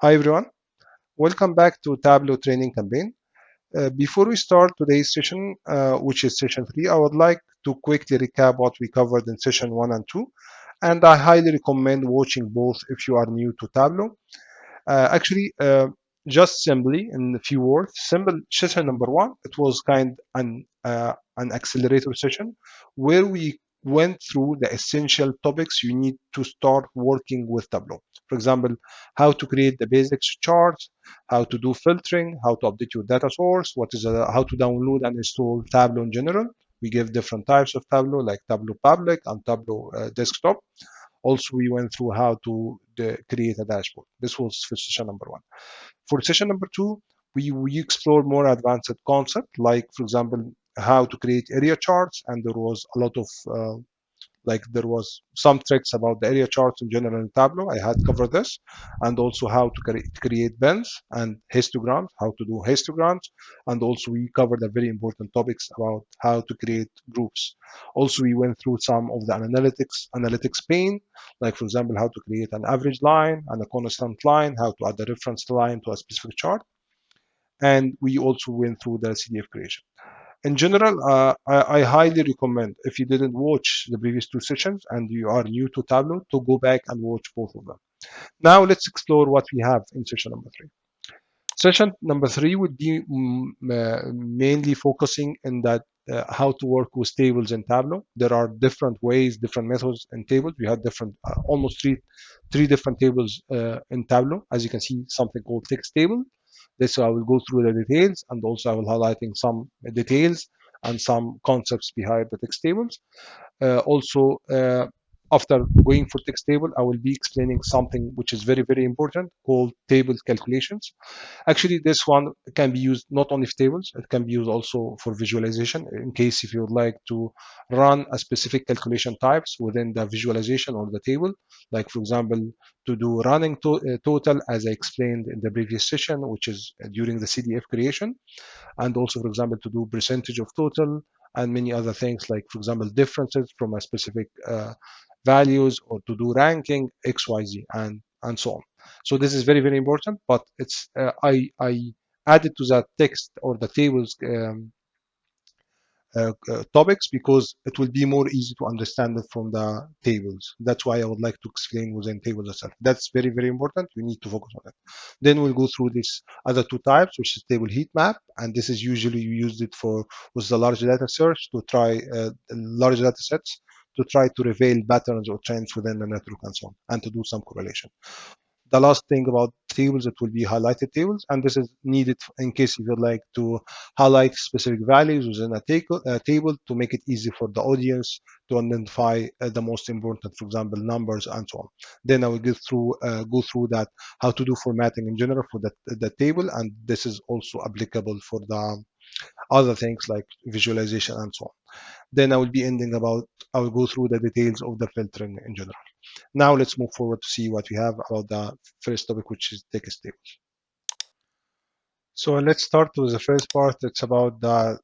Hi everyone, welcome back to Tableau training campaign. Before we start today's session, which is session 3, I would like to quickly recap what we covered in session 1 and 2, and I highly recommend watching both if you are new to Tableau. Just simply in a few words, simple session number 1, it was kind an accelerator session where we went through the essential topics you need to start working with Tableau. For example, how to create the basic charts, how to do filtering, how to update your data source, how to download and install Tableau in general. We give different types of Tableau like Tableau Public and Tableau Desktop. Also, we went through how to create a dashboard. This was for session number 1. For session number 2, we explored more advanced concepts, like, for example, how to create area charts, and there was a lot of there was some tricks about the area charts in general in Tableau. I had covered this, and also how to create bins and histograms, how to do histograms, and also we covered a very important topics about how to create groups. Also, we went through some of the analytics pane, like for example, how to create an average line and a constant line, how to add a reference line to a specific chart, and we also went through the CDF creation. In general, I highly recommend, if you didn't watch the previous 2 sessions and you are new to Tableau, to go back and watch both of them. Now let's explore what we have in session number 3. Session number 3 would be mainly focusing in that how to work with tables in Tableau. There are different ways, different methods in tables. We have different, almost three different tables in Tableau. As you can see, something called text table. This I will go through the details, and also I will highlighting some details and some concepts behind the text tables. Also, after going for text table, I will be explaining something which is very, very important called table calculations. Actually, this one can be used not only for tables, it can be used also for visualization in case if you would like to run a specific calculation types within the visualization or the table. Like, for example, to do running total, as I explained in the previous session, which is during the CDF creation, and also, for example, to do percentage of total and many other things, like, for example, differences from a specific values, or to do ranking XYZ, and so on. So this is very, very important, but it's I added to that text or the tables topics because it will be more easy to understand it from the tables. That's why I would like to explain within tables itself. That's very, very important. We need to focus on it. Then we'll go through these other 2 types, which is table heat map, and this is usually you use it for with the large data search to try large data sets to try to reveal patterns or trends within the network and so on, and to do some correlation. The last thing about tables, it will be highlighted tables, and this is needed in case you would like to highlight specific values within a table to make it easy for the audience to identify the most important, for example, numbers and so on. Then I will go through that, how to do formatting in general for the table, and this is also applicable for the other things like visualization and so on. Then I will be ending I will go through the details of the filtering in general. Now let's move forward to see what we have about the first topic, which is text tables. So let's start with the first part. It's about the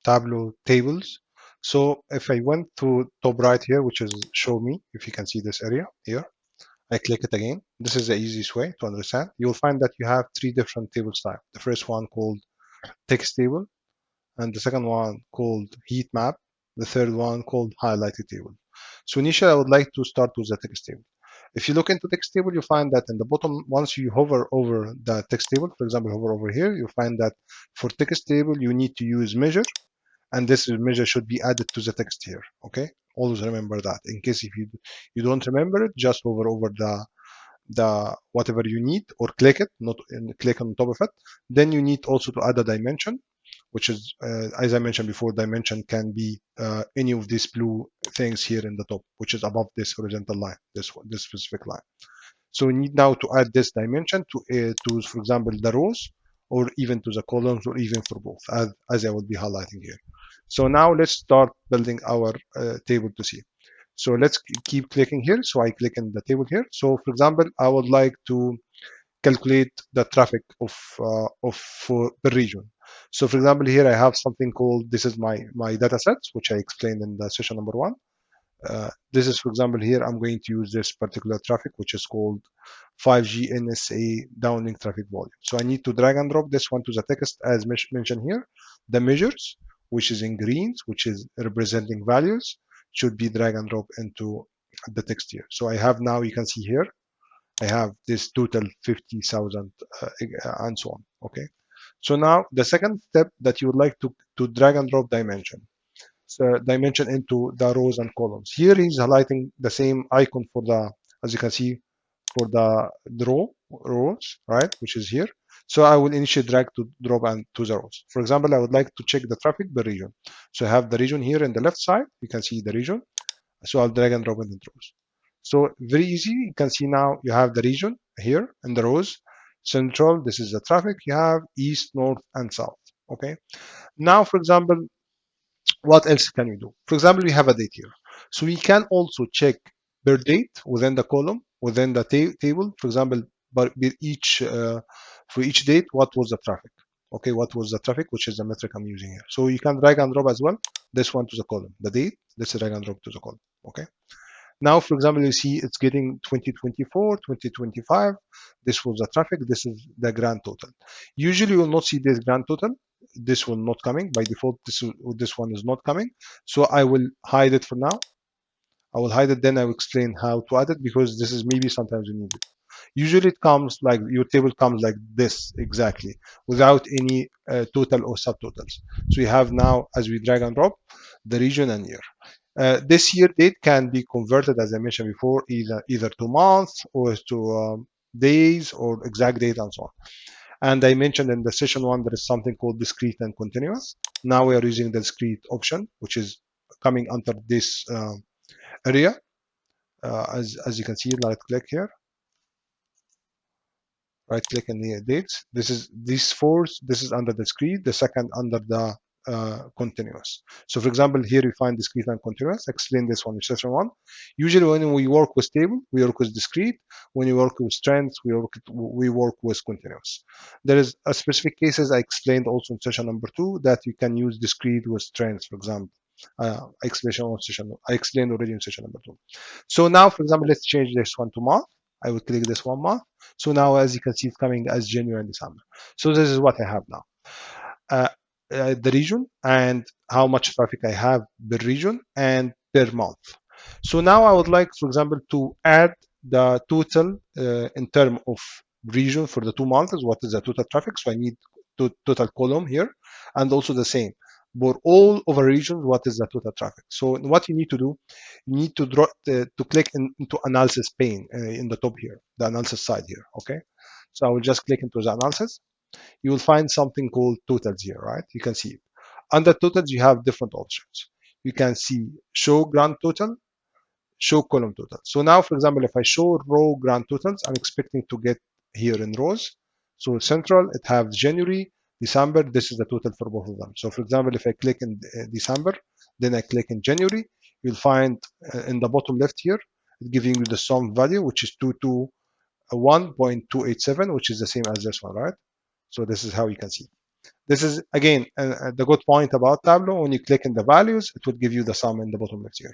Tableau tables. So if I went to top right here, which is show me, if you can see this area here, I click it again. This is the easiest way to understand. You'll find that you have 3 different tables type. The first one called text table, and the second one called heat map, the third one called highlighted table. So initially, I would like to start with the text table. If you look into text table, you find that in the bottom, once you hover over the text table, for example, hover over here, you find that for text table, you need to use measure, and this measure should be added to the text here. Okay, always remember that. In case if you don't remember it, just hover over the whatever you need, or click it, not click on top of it. Then you need also to add a dimension, which is, as I mentioned before, dimension can be any of these blue things here in the top, which is above this horizontal line, this specific line. So we need now to add this dimension to, for example, the rows, or even to the columns, or even for both, as I will be highlighting here. So now let's start building our table to see. So let's keep clicking here. So I click in the table here. So for example, I would like to calculate the traffic for the region. So for example, here I have something called, this is my data sets, which I explained in the session number 1. This is, for example, here I'm going to use this particular traffic, which is called 5G NSA downlink traffic volume. So I need to drag and drop this one to the text as mentioned here. The measures, which is in greens, which is representing values, should be drag and drop into the text here. So I have now, you can see here, I have this total 50,000 and so on. Okay. So now the second step that you would like to drag and drop dimension. So dimension into the rows and columns. Here he's highlighting the same icon for the, as you can see, for the rows, right, which is here. So I will initially drag to drop and to the rows. For example, I would like to check the traffic per region. So I have the region here in the left side. You can see the region. So I'll drag and drop it into rows. So very easy. You can see now you have the region here in the rows. Central, this is the traffic. You have east, north, and south. Okay. Now, for example, what else can we do? For example, we have a date here. So we can also check per date within the column, within the table. For example, but for each date, what was the traffic? Okay, what was the traffic, which is the metric I'm using here. So you can drag and drop as well this one to the column, the date, let's drag and drop to the column. Okay. Now, for example, you see it's getting 2024, 2025. This was the traffic. This is the grand total. Usually, you will not see this grand total. This will not coming by default. This one is not coming. So I will hide it for now. I will hide it. Then I will explain how to add it because this is maybe sometimes you need it. Usually it comes like your table comes like this exactly without any total or subtotals. So we have now, as we drag and drop, the region and year. This year date can be converted, as I mentioned before, either to months or to days or exact date and so on. And I mentioned in the session one, there is something called discrete and continuous. Now we are using the discrete option, which is coming under this area. As you can see, right click here, right click in the dates. This is these four. This is under discrete. The second under the continuous. So for example, here we find discrete and continuous. Explain this one in session one. Usually when we work with table, we work with discrete. When you work with strengths, we work with continuous. There is a specific cases I explained also in session number 2 that you can use discrete with strengths, for example. I explained already in session number 2. So now, for example, let's change this one to month. I will click this one month. So now, as you can see, it's coming as January and December. So this is what I have now. The region and how much traffic I have per region and per month. So now I would like, for example, to add the total in terms of region for the 2 months. What is the total traffic? So I need total column here, and also the same for all over regions. What is the total traffic? So what you need to do, you need to draw to click into analysis pane in the top here, the analysis side here. Okay, so I will just click into the analysis. You will find something called totals here, right? You can see it. Under totals, you have different options. You can see show grand total, show column total. So now, for example, if I show row grand totals, I'm expecting to get here in rows. So central, it has January, December. This is the total for both of them. So for example, if I click in December, then I click in January, you'll find in the bottom left here, it's giving you the sum value, which is 221.287, which is the same as this one, right? So this is how you can see. This is, again, the good point about Tableau. When you click in the values, it will give you the sum in the bottom left here.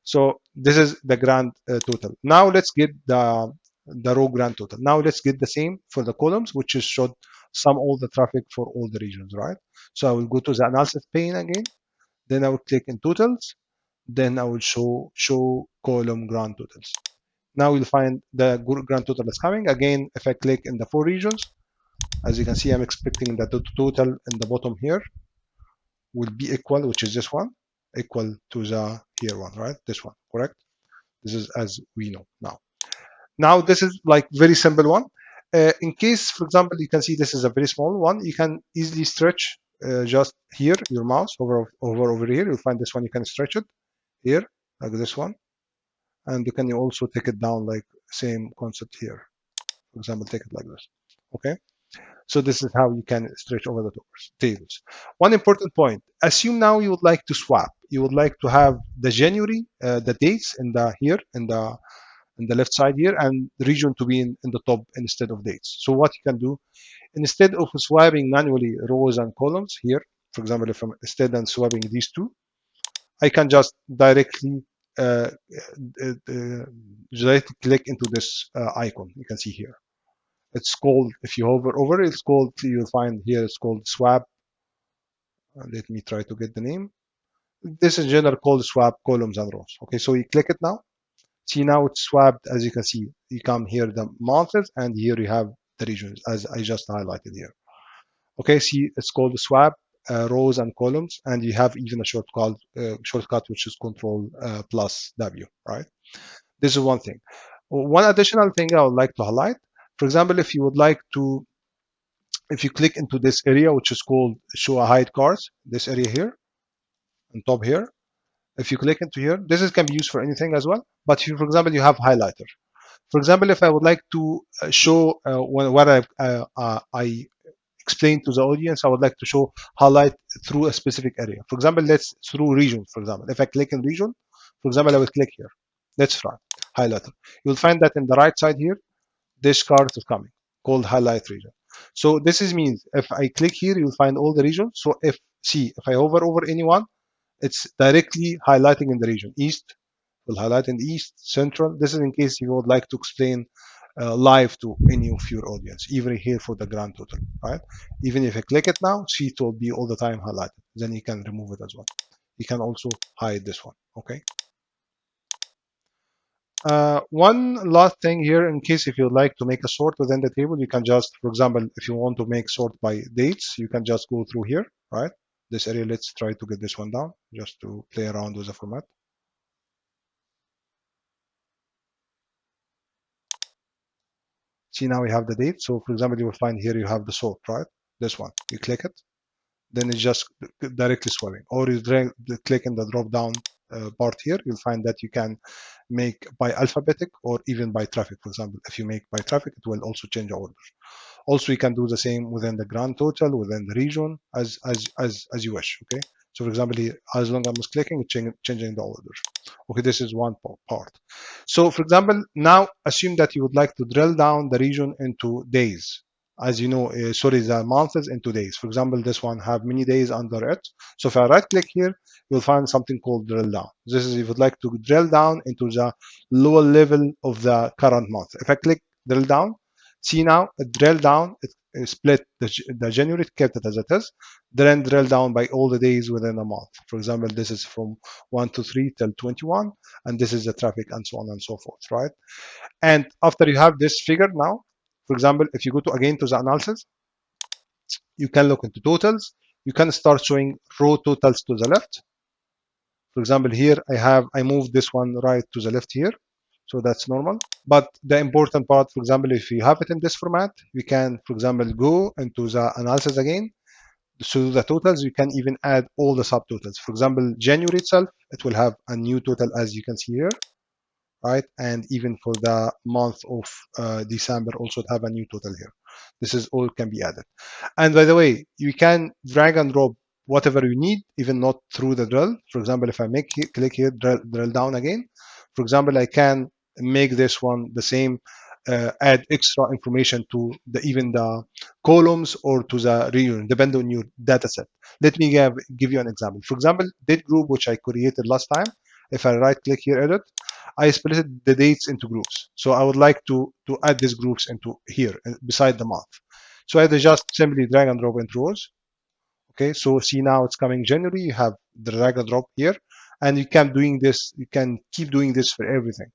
So this is the grand total. Now let's get the row grand total. Now let's get the same for the columns, which is should sum all the traffic for all the regions, right? So I will go to the analysis pane again. Then I will click in totals. Then I will show column grand totals. Now you'll find the grand total is coming. Again, if I click in the 4 regions, as you can see, I'm expecting that the total in the bottom here will be equal, which is this one, equal to the here one, right? This one, correct? This is as we know now. Now this is like very simple one. In case, for example, you can see this is a very small one, you can easily stretch just here your mouse over here. You'll find this one. You can stretch it here like this one, and you can also take it down like same concept here. For example, take it like this. Okay. So this is how you can stretch over the tables. One important point, assume now you would like to swap. You would like to have the January, the dates in the here in the left side here, and the region to be in the top instead of dates. So what you can do, instead of swapping manually rows and columns here, for example, if I'm instead of swapping these two, I can just directly directly click into this icon you can see here. It's called, if you hover over it, it's called, you'll find here, it's called swap. Let me try to get the name. This is general called swap columns and rows. Okay, so you click it now. See, now it's swapped. As you can see, you come here the months, and here you have the regions as I just highlighted here. Okay, see, it's called swap rows and columns, and you have even a shortcut which is Control plus W, right? This is one thing. One additional thing I would like to highlight, for example, if you would like to, if you click into this area which is called show a hide cards, this area here on top here, if you click into here, this is, can be used for anything as well. But if, for example, you have highlighter. For example, if I would like to show what I explain to the audience, I would like to show highlight through a specific area. For example, let's through region. For example, if I click in region, for example, I will click here. Let's try highlighter. You'll find that in the right side here, this card is coming called highlight region. So this is means if I click here, you'll find all the regions. So if I hover over anyone, it's directly highlighting in the region. East will highlight in the east, central. This is in case you would like to explain live to any of your audience, even here for the grand total, right? Even if I click it now, see it will be all the time highlighted. Then you can remove it as well. You can also hide this one, okay? One last thing here, in case if you'd like to make a sort within the table, you can just, for example, if you want to make sort by dates, you can just go through here, right? This area, let's try to get this one down, just to play around with the format. See, now we have the date. So for example, you will find here you have the sort, right? This one, you click it, then it's just directly swapping. Or you click in the drop down part here, you'll find that you can make by alphabetic or even by traffic. For example, if you make by traffic, it will also change the order. Also, you can do the same within the grand total, within the region, as you wish. Okay. So, for example, here, as long as I'm clicking, it's changing the order. Okay, this is one part. So, for example, now assume that you would like to drill down the region into days. As you know, sorry, the months into days. For example, this one have many days under it. So if I right click here, you'll find something called drill down. This is if you'd like to drill down into the lower level of the current month. If I click drill down, see now, drill down, it split the January, it kept it as it is, then drill down by all the days within a month. For example, this is from 1 to 3 till 21, and this is the traffic and so on and so forth, right? And after you have this figure now, for example, if you go to again to the analysis, you can look into totals. You can start showing row totals to the left. For example, here I moved this one right to the left here. So that's normal. But the important part, for example, if you have it in this format, we can, for example, go into the analysis again. So the totals, you can even add all the subtotals. For example, January itself, it will have a new total as you can see here, right? And even for the month of December, also have a new total here. This is all can be added. And by the way, you can drag and drop whatever you need, even not through the drill. For example, if I click here, drill down again. For example, I can make this one the same, add extra information to even the columns or to the region, depending on your data set. Let me give you an example. For example, date group, which I created last time. If I right click here, edit, I split the dates into groups. So I would like to add these groups into here beside the month. So I just simply drag and drop into rows. Okay, so see now it's coming January, you have the drag and drop here, and you can keep doing this for everything.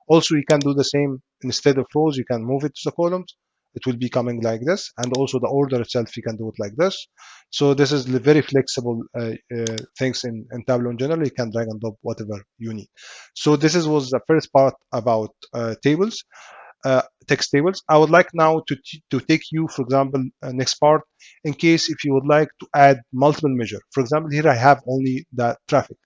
Also, you can do the same instead of rows, you can move it to the columns. It will be coming like this, and also the order itself, you can do it like this. So this is very flexible things in Tableau in general. You can drag and drop whatever you need. So this was the first part about tables. Text tables. I would like now to take you, for example, next part, in case if you would like to add multiple measure. For example, here I have only the traffic.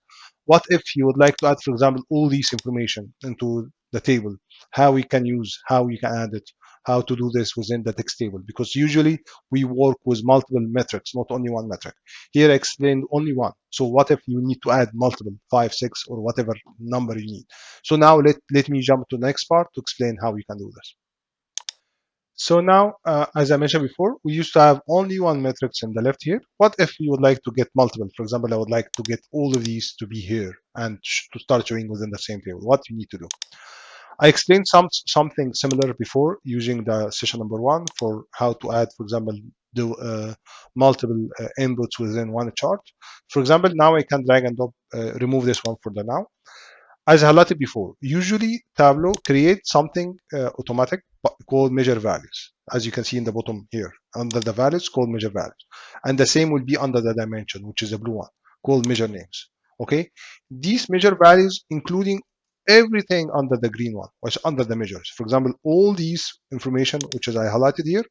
What if you would like to add, for example, all these information into the table? How we can use, how you can add it, how to do this within the text table? Because usually we work with multiple metrics, not only one metric. Here I explained only one. So what if you need to add multiple, 5, 6, or whatever number you need? So now let me jump to the next part to explain how you can do this. So now, as I mentioned before, we used to have only one matrix in the left here. What if you would like to get multiple? For example, I would like to get all of these to be here and to start showing within the same table. What you need to do? I explained something similar before using the session number one for how to add, for example, do multiple inputs within one chart. For example, now I can drag and drop, remove this one for the now. As highlighted before, usually Tableau creates something automatic called measure values, as you can see in the bottom here. Under the values, called measure values. And the same will be under the dimension, which is the blue one, called measure names. Okay? These measure values, including everything under the green one, which under the measures. For example, all these information, which is I highlighted here,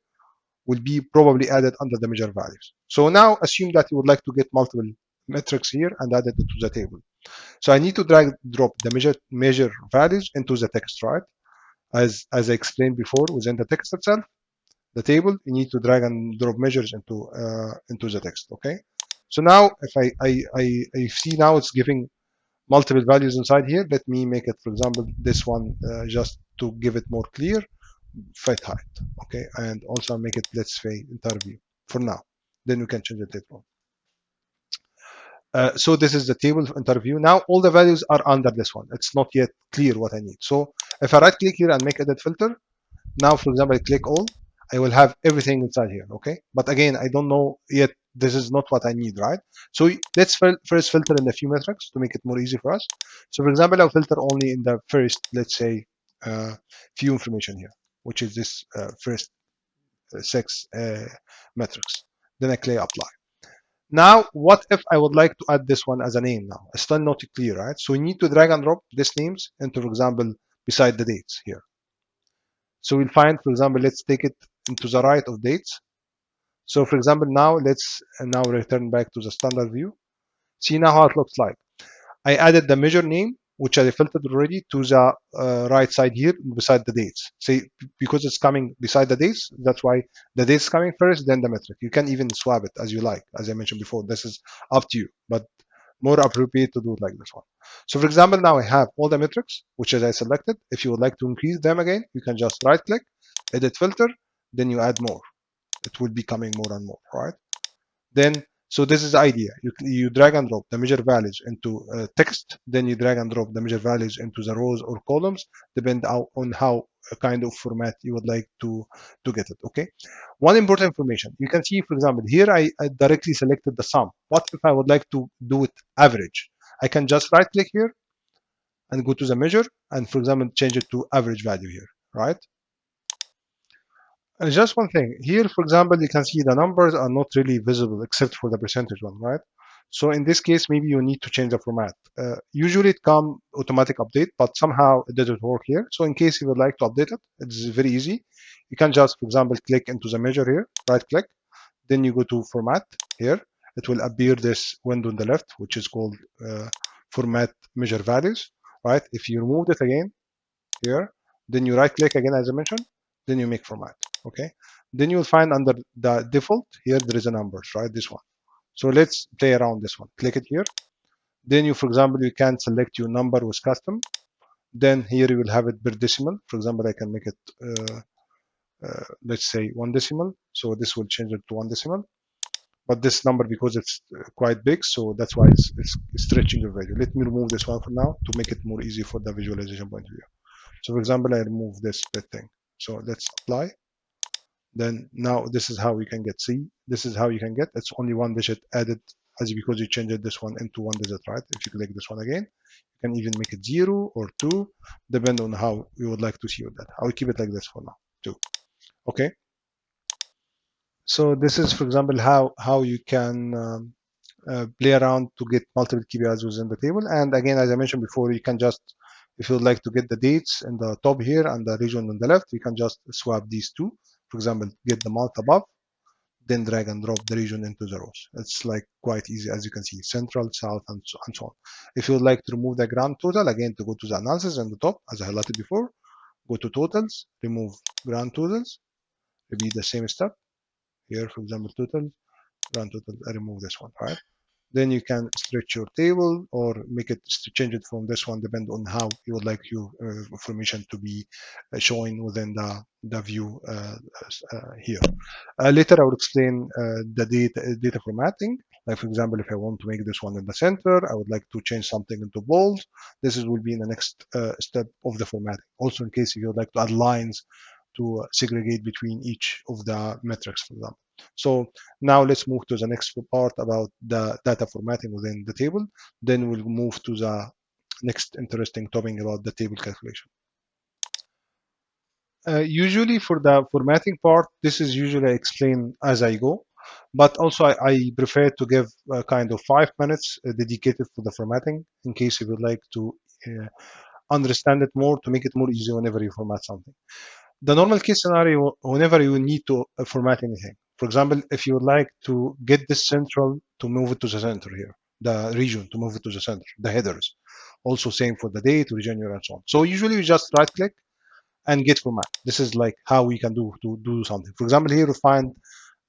will be probably added under the measure values. So now assume that you would like to get multiple metrics here and add it to the table. So I need to drag drop the measure values into the text, right? As I explained before, within the text itself, the table, you need to drag and drop measures into the text. Okay. So now, if I see now it's giving multiple values inside here. Let me make it, for example, this one just to give it more clear, fit height. Okay, and also make it, let's say, interview for now. Then we can change it later on. So this is the table interview. Now all the values are under this one. It's not yet clear what I need. So if I right click here and make edit filter, now for example I click all, I will have everything inside here. Okay, but again I don't know yet. This is not what I need, right? So let's first filter in the few metrics to make it more easy for us. So for example, I'll filter only in the first, let's say, few information here, which is this first six metrics. Then I click apply. Now, what if I would like to add this one as a name now? It's still not clear, right? So we need to drag and drop these names into, for example, beside the dates here. So we'll find, for example, let's take it into the right of dates. So for example, now let's now return back to the standard view. See now how it looks like. I added the measure name, which I filtered already, to the right side here beside the dates. See, because it's coming beside the dates, that's why the dates coming first, then the metric. You can even swap it as you like. As I mentioned before, this is up to you, but more appropriate to do it like this one. So for example, now I have all the metrics, which as I selected. If you would like to increase them again, you can just right click, edit filter, then you add more. It will be coming more and more, right? Then, so this is the idea. You drag and drop the measure values into text, then you drag and drop the measure values into the rows or columns, depend on how kind of format you would like to get it. Okay. One important information. You can see, for example, here I directly selected the sum. What if I would like to do it average? I can just right click here and go to the measure and, for example, change it to average value here, right? And just one thing here, for example, you can see the numbers are not really visible except for the percentage one, right? So in this case, maybe you need to change the format. Usually it comes automatic update, but somehow it doesn't work here. So in case you would like to update it, it's very easy. You can just, for example, click into the measure here, right click, then you go to format here. It will appear this window on the left, which is called format measure values, right? If you remove it again here, then you right click again, as I mentioned, then you make format. Okay, then you'll find under the default here there is a numbers, right? This one. So let's play around this one. Click it here. Then you, for example, you can select your number with custom. Then here you will have it per decimal. For example, I can make it let's say 1 decimal. So this will change it to 1 decimal. But this number, because it's quite big, so that's why it's stretching the value. Let me remove this one for now to make it more easy for the visualization point of view. So for example, I remove this thing. So let's apply. Then now this is how you can get. See, this is how you can get. It's only one digit added as because you changed this one into one digit, right? If you click this one again, you can even make it 0 or 2, depend on how you would like to see with that. I will keep it like this for now, 2. Okay. So this is, for example, how you can play around to get multiple KPIs within the table. And again, as I mentioned before, you can just, if you would like to get the dates in the top here and the region on the left, you can just swap these two. For example, get the month above, then drag and drop the region into the rows. It's like quite easy, as you can see, central, south, and so on. If you would like to remove the grand total, again, to go to the analysis on the top, as I highlighted before, go to totals, remove grand totals, repeat the same step. Here, for example, total, grand total, I remove this one, right? Then you can stretch your table or make it change it from this one, depend on how you would like your information to be showing within the view here. Later, I will explain the data formatting. Like for example, if I want to make this one in the center, I would like to change something into bold. Will be in the next step of the formatting. Also, in case you would like to add lines to segregate between each of the metrics, for example. So now let's move to the next part about the data formatting within the table. Then we'll move to the next interesting topic about the table calculation. Usually for the formatting part, this is usually explained as I go, but also I prefer to give kind of 5 minutes dedicated for the formatting in case you would like to understand it more, to make it more easy whenever you format something. The normal case scenario, whenever you need to format anything. For example, if you would like to get this central to move it to the center here, the region to move it to the center, the headers. Also same for the date, region, year, and so on. So usually you just right click and get format. This is like how we can do something. For example, here you find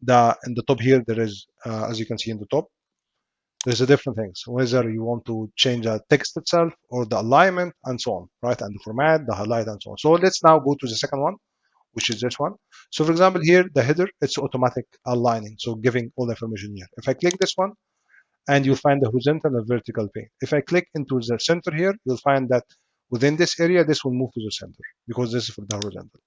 in the top here there is, as you can see in the top, there's a different things. Whether you want to change the text itself or the alignment and so on, right? And the format, the highlight, and so on. So let's now go to the second one, which is this one. So for example, here the header, it's automatic aligning, so giving all the information here. If I click this one, and you'll find the horizontal and vertical pane. If I click into the center here, you'll find that within this area, this will move to the center because this is for the horizontal.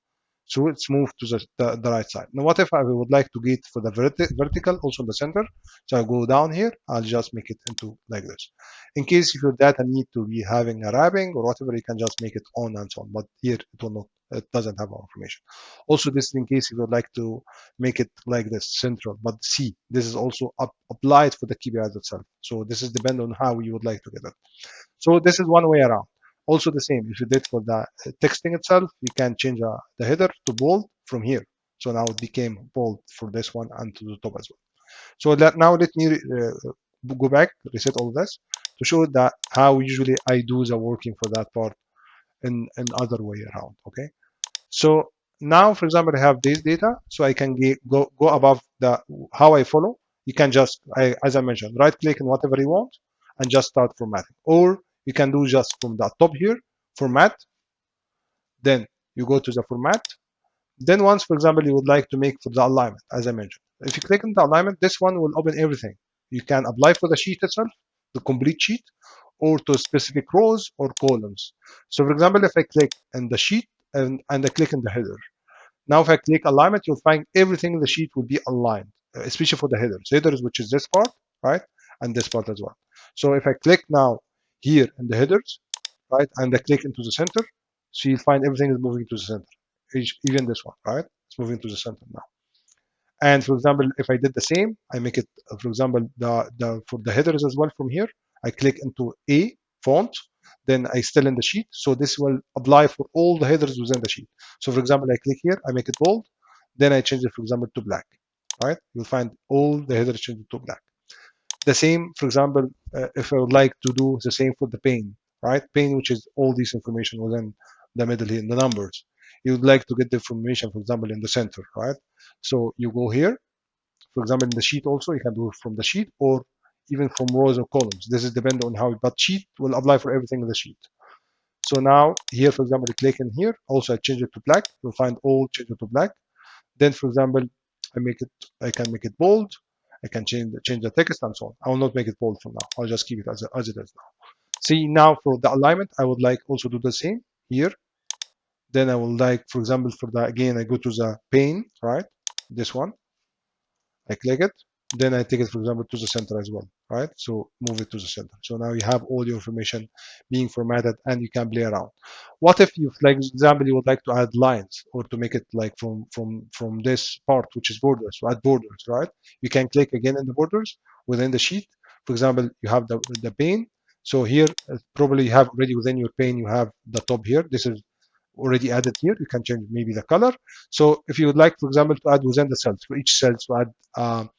So it's moved to the right side. Now, what if I would like to get for the vertical also in the center? So I go down here, I'll just make it into like this. In case if your data need to be having a wrapping or whatever, you can just make it on and so on. But here it will not, it doesn't have our information. Also, this is in case you would like to make it like this central. But see, this is also applied for the KPIs itself. So this is depend on how you would like to get it. So this is one way around. Also the same, if you did for the texting itself, you can change the header to bold from here. So now it became bold for this one and to the top as well. So now let me go back, reset all this to show that how usually I do the working for that part in other way around. Okay. So now, for example, I have this data, so I can go above the how I follow. You can just, as I mentioned, right click on whatever you want and just start formatting. Or you can do just from the top here, format. Then you go to the format. Then once, for example, you would like to make for the alignment, as I mentioned. If you click on the alignment, this one will open everything. You can apply for the sheet itself, the complete sheet, or to specific rows or columns. So for example, if I click on the sheet and I click on the header, now, if I click alignment, you'll find everything in the sheet will be aligned, especially for the headers. Headers, which is this part, right? And this part as well. So if I click now here in the headers, right? And I click into the center, so you'll find everything is moving to the center. Even this one, right? It's moving to the center now. And for example, if I did the same, I make it, for example, for the headers as well from here, I click into A font, then I still in the sheet. So this will apply for all the headers within the sheet. So for example, I click here, I make it bold, then I change it, for example, to black, right? You'll find all the headers changed to black. The same, for example, if I would like to do the same for the pane, right? Pane, which is all this information within the middle here, in the numbers. You would like to get the information, for example, in the center, right? So you go here, for example, in the sheet also, you can do it from the sheet or even from rows or columns. This is dependent on how, but sheet will apply for everything in the sheet. So now here, for example, you click in here. Also, I change it to black. You'll find all change it to black. Then, for example, I can make it bold. I can change the text and so on. I will not make it bold for now. I'll just keep it as it is now. See, now for the alignment, I would like also do the same here. Then I will like, for example, for the, again, I go to the pane, right? This one. I click it, then I take it, for example, to the center as well, right? So move it to the center. So now you have all your information being formatted and you can play around. What if you, like example, you would like to add lines or to make it like from this part, which is borders, so add borders, right? You can click again in the borders within the sheet. For example, you have the pane. So here, probably you have already within your pane, you have the top here. This is already added here. You can change maybe the color. So if you would like, for example, to add within the cells, for each cell to add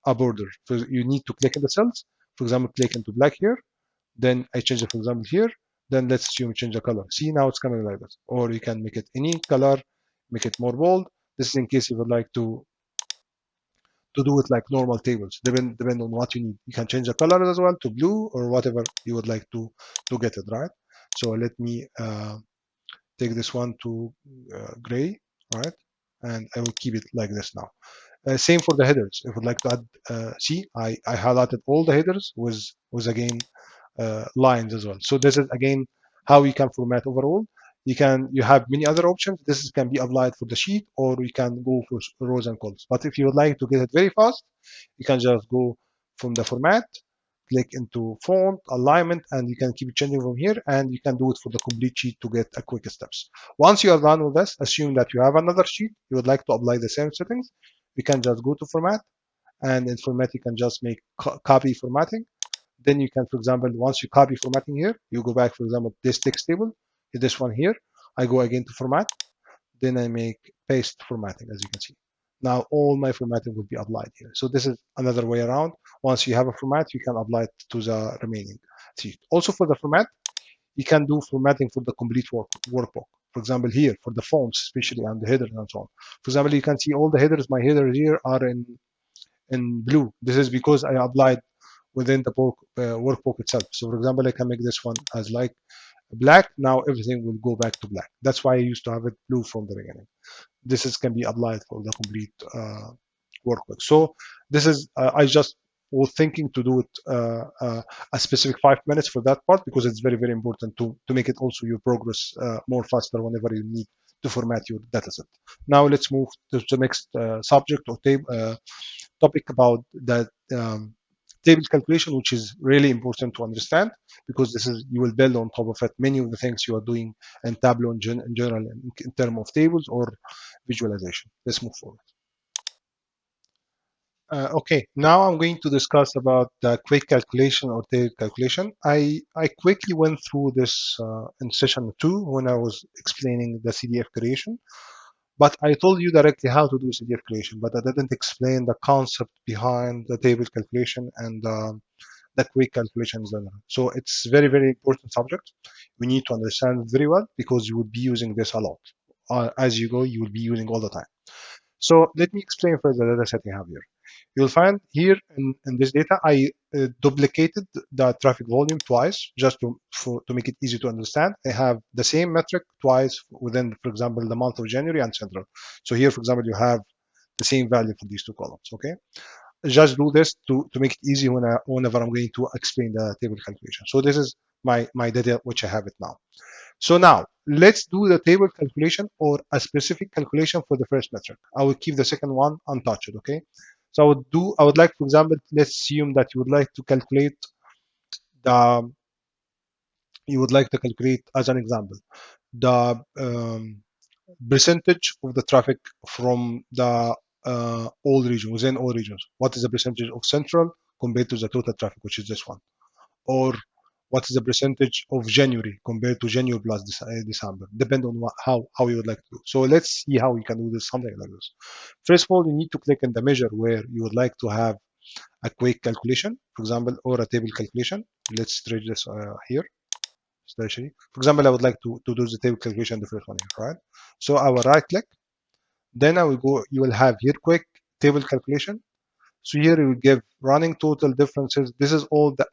a border, so you need to click in the cells. For example, click into black here. Then I change it, for example, here. Then let's assume we change the color. See, now it's coming like this. Or you can make it any color, make it more bold. This is in case you would like to to do it like normal tables. Depend on what you need. You can change the color as well to blue or whatever you would like to get it right. So let me take this one to gray, right? And I will keep it like this now. Same for the headers. If I'd like to add, see, I highlighted all the headers with again lines as well. So this is again how you can format overall. You have many other options. This can be applied for the sheet, or you can go for rows and columns. But if you would like to get it very fast, you can just go from the format, click into font, alignment, and you can keep changing from here, and you can do it for the complete sheet to get a quick steps. Once you are done with this, assume that you have another sheet, you would like to apply the same settings, you can just go to format, and in format you can just make copy formatting. Then you can, for example, once you copy formatting here, you go back, for example, this text table, this one here, I go again to format, then I make paste formatting, as you can see. Now all my formatting will be applied here. So this is another way around. Once you have a format, you can apply it to the remaining sheet. Also for the format, you can do formatting for the complete workbook. For example, here for the fonts, especially and the headers and so on. For example, you can see all the headers. My headers here are in blue. This is because I applied within the workbook itself. So for example, I can make this one as like black. Now everything will go back to black. That's why I used to have it blue from the beginning. This is can be applied for the complete workbook. So this is I just was thinking to do it a specific 5 minutes for that part, because it's very important to make it also your progress more faster whenever you need to format your dataset. Now let's move to the next subject or topic about that table calculation, which is really important to understand, because this is you will build on top of it many of the things you are doing in Tableau in general in terms of tables or visualization. Let's move forward. Okay, now I'm going to discuss about the quick calculation or table calculation. I quickly went through this in session 2 when I was explaining the CDF creation, but I told you directly how to do CDF creation, but I didn't explain the concept behind the table calculation and the quick calculation in general. So it's very important subject. We need to understand it very well, because you will be using this a lot. As you go, you will be using all the time. So let me explain first the data set you have here. You'll find here in this data, I duplicated the traffic volume twice, just to make it easy to understand. I have the same metric twice within, for example, the month of January and Central. So here, for example, you have the same value for these two columns, okay? Just do this to make it easy whenever I'm going to explain the table calculation. So this is my data, which I have it now. So now let's do the table calculation or a specific calculation for the first metric. I will keep the second one untouched, okay? So I would like, for example, let's assume that you would like to calculate the, as an example, the percentage of the traffic from the all region, within all regions. What is the percentage of central compared to the total traffic, which is this one? Or what is the percentage of January compared to January plus December? Depend on how you would like to do. So let's see how you can do this, something like this. First of all, you need to click in the measure where you would like to have a quick calculation, for example, or a table calculation. Let's stretch this here. Especially, for example, I would like to do the table calculation, the first one here, right? So I will right click, then I will go, you will have here quick table calculation. So here you will give running total differences. This is all the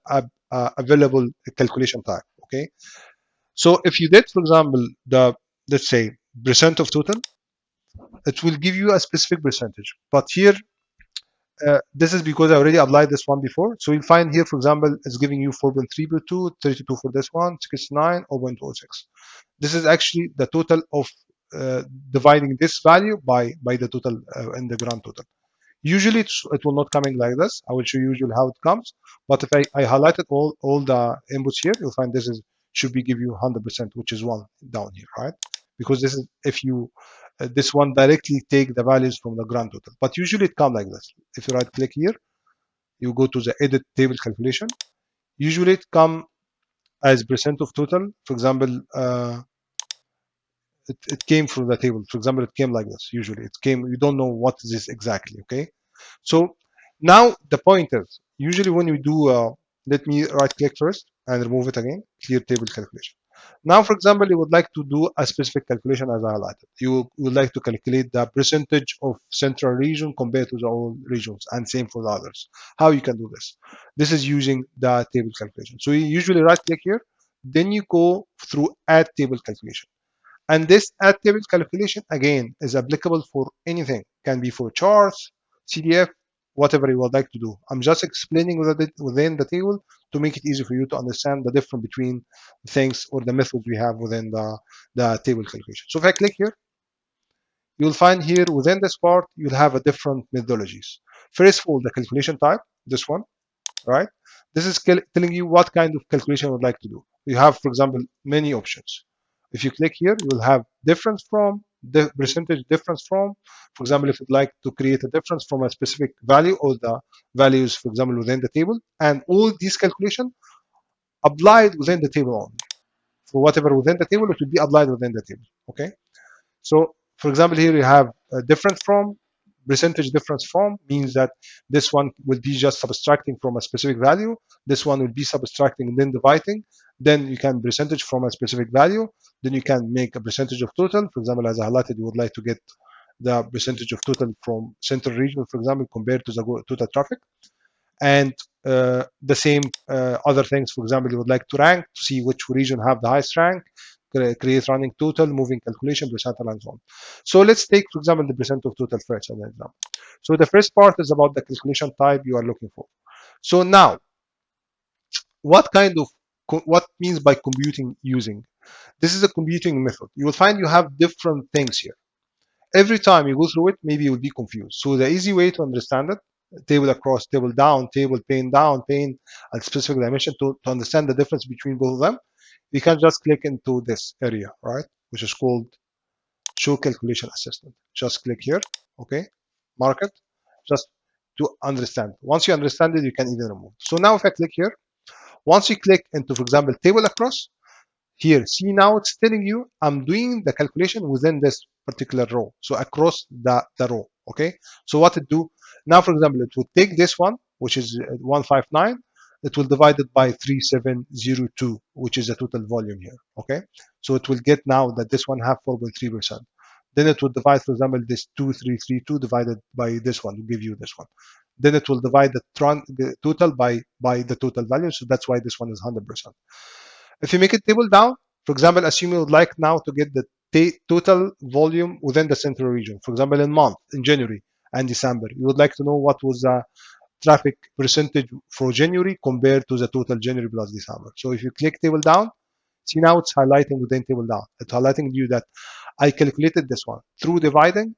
available calculation type, okay? So if you did, for example, let's say percent of total, it will give you a specific percentage. But here, this is because I already applied this one before. So you'll find here, for example, it's giving you 4.3 32 for this one, 69, 0.06. This is actually the total of dividing this value by the total in the grand total. Usually it will not coming like this. I will show you usually how it comes. But if I highlighted all the inputs here, you'll find this is should be give you 100%, which is one down here, right? Because this is if you this one directly take the values from the grand total. But usually it comes like this. If you right click here, you go to the edit table calculation. Usually it come as percent of total. For example, it came from the table. For example, it came like this. Usually it came. You don't know what is this exactly. Okay. So now the point is, usually when you do, let me right click first and remove it again, clear table calculation. Now, for example, you would like to do a specific calculation as I highlighted. You would like to calculate the percentage of central region compared to the all regions, and same for the others. How you can do this? This is using the table calculation. So you usually right click here, then you go through add table calculation. And this add table calculation again is applicable for anything. Can be for charts, CDF, whatever you would like to do. I'm just explaining within the table to make it easy for you to understand the difference between things or the methods we have within the table calculation. So if I click here, you'll find here within this part, you'll have a different methodologies. First of all, the calculation type, this one, right? This is telling you what kind of calculation you would like to do. You have, for example, many options. If you click here, you will have difference from, the percentage difference from. For example, if you'd like to create a difference from a specific value or the values, for example, within the table, and all these calculations applied within the table only. For whatever within the table, it will be applied within the table. Okay. So, for example, here you have a difference from, percentage difference from means that this one will be just subtracting from a specific value. This one will be subtracting and then dividing. Then you can percentage from a specific value. Then you can make a percentage of total. For example, as I highlighted, you would like to get the percentage of total from central region, for example, compared to the total traffic. And the same other things. For example, you would like to rank to see which region have the highest rank, create running total, moving calculation, percentile, and so on. So let's take, for example, the percent of total first as an example. So the first part is about the calculation type you are looking for. So now, what means by computing using? This is a computing method. You will find you have different things here. Every time you go through it, maybe you will be confused. So the easy way to understand it, table across, table down, table pane down, pane at specific dimension to understand the difference between both of them, you can just click into this area, right? Which is called show calculation assistant. Just click here, okay? Mark it, just to understand. Once you understand it, you can even remove. So now if I click here, once you click into, for example, table across, here, see now it's telling you I'm doing the calculation within this particular row. So across the row, okay? So what it do? Now, for example, it will take this one, which is 159, it will divide it by 3702, which is the total volume here, okay? So it will get now that this one have 4.3%. Then it will divide, for example, this 2332 divided by this one to give you this one. Then it will divide the total by the total value. So that's why this one is 100%. If you make it table down, for example, assume you would like now to get the total volume within the central region. For example, in January and December, you would like to know what was the traffic percentage for January compared to the total January plus December. So if you click table down, see now it's highlighting within table down. It's highlighting you that I calculated this one through dividing.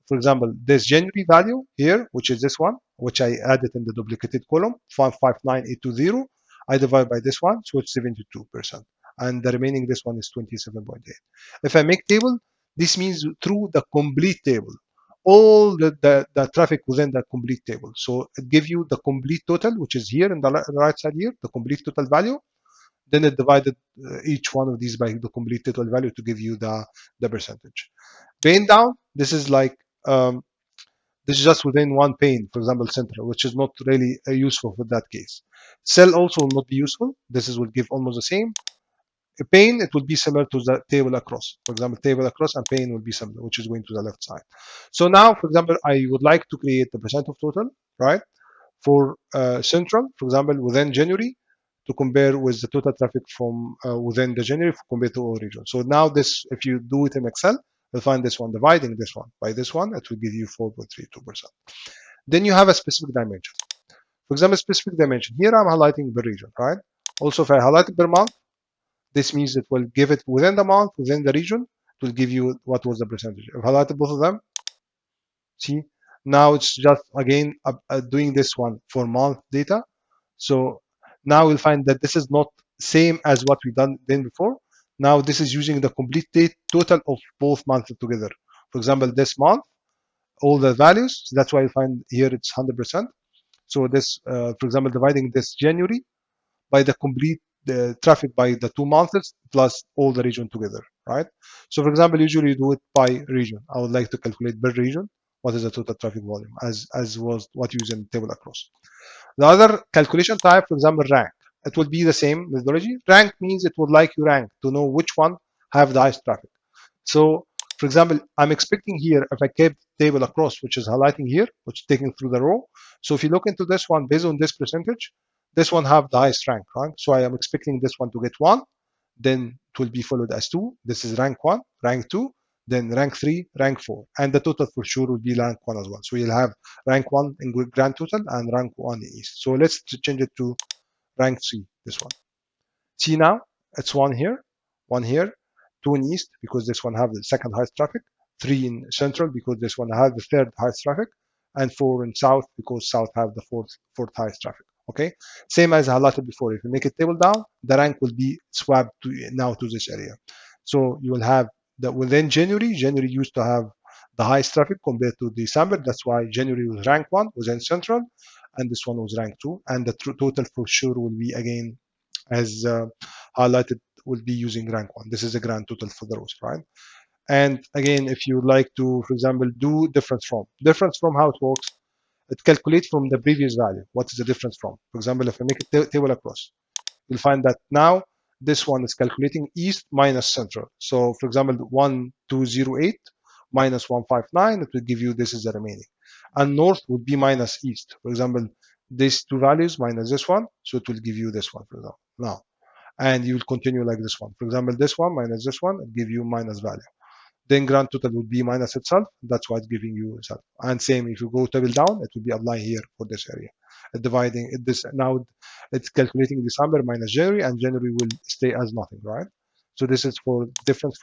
For example, this January value here, which is this one, which I added in the duplicated column, 559820, I divide by this one, so it's 72%. And the remaining, this one is 27.8. If I make table, this means through the complete table, all the traffic within the complete table. So it gives you the complete total, which is here in the right side here, the complete total value. Then it divided each one of these by the complete total value to give you the percentage. Pane down, this is like this is just within one pane, for example, central, which is not really useful for that case. Cell also will not be useful. This will give almost the same. A pane, it will be similar to the table across. For example, table across and pane will be similar, which is going to the left side. So now, for example, I would like to create the percent of total, right? For central, for example, within January, to compare with the total traffic from within the January compared to all regions. So now this, if you do it in Excel, you'll find this one dividing this one by this one, it will give you 4.32%. Then you have a specific dimension. For example, specific dimension. Here I'm highlighting per region, right? Also, if I highlight it per month, this means it will give it within the month, within the region, it will give you what was the percentage. If I highlighted both of them, see, now it's just again doing this one for month data. So now we'll find that this is not same as what we done then before. Now this is using the complete total of both months together. For example, this month, all the values, so that's why you find here it's 100%. So this, for example, dividing this January by the complete traffic by the 2 months plus all the region together, right? So for example, usually you do it by region. I would like to calculate per region what is the total traffic volume as was what you use in table across. The other calculation type, for example, rank. it will be the same methodology. Rank means it would like you rank to know which one have the highest traffic. So, for example, I'm expecting here, if I keep table across, which is highlighting here, which is taking through the row. So if you look into this one, based on this percentage, this one have the highest rank, right? So I am expecting this one to get 1, then it will be followed as 2. This is rank 1, rank 2, then rank 3, rank 4. And the total for sure will be rank 1 as well. So you'll have rank 1 in grand total and rank 1 in east. So let's change it to rank 3, this one. See now, it's 1 here, 1 here, 2 in east because this one have the second highest traffic, 3 in central because this one have the third highest traffic, and 4 in south because south have the fourth highest traffic. Okay, same as highlighted before. If you make it table down, the rank will be swapped now to this area. So you will have that within January. January used to have the highest traffic compared to December. That's why January was rank 1 within central, and this one was rank 2. And the total for sure will be again as highlighted, will be using rank 1. This is the grand total for the rows, right? And again, if you would like to, for example, do difference from how it works, it calculates from the previous value. What is the difference from? For example, if I make a table across, you'll find that now this one is calculating east minus central. So for example, 1208 minus 159, it will give you this is the remaining. And north would be minus east. For example, these two values minus this one, so it will give you this one, for example. Now, and you will continue like this one. For example, this one minus this one, it give you minus value. Then grand total would be minus itself. That's why it's giving you itself. And same, if you go table down, it will be applying here for this area. Dividing this now, it's calculating December minus January, and January will stay as nothing, right? So this is for difference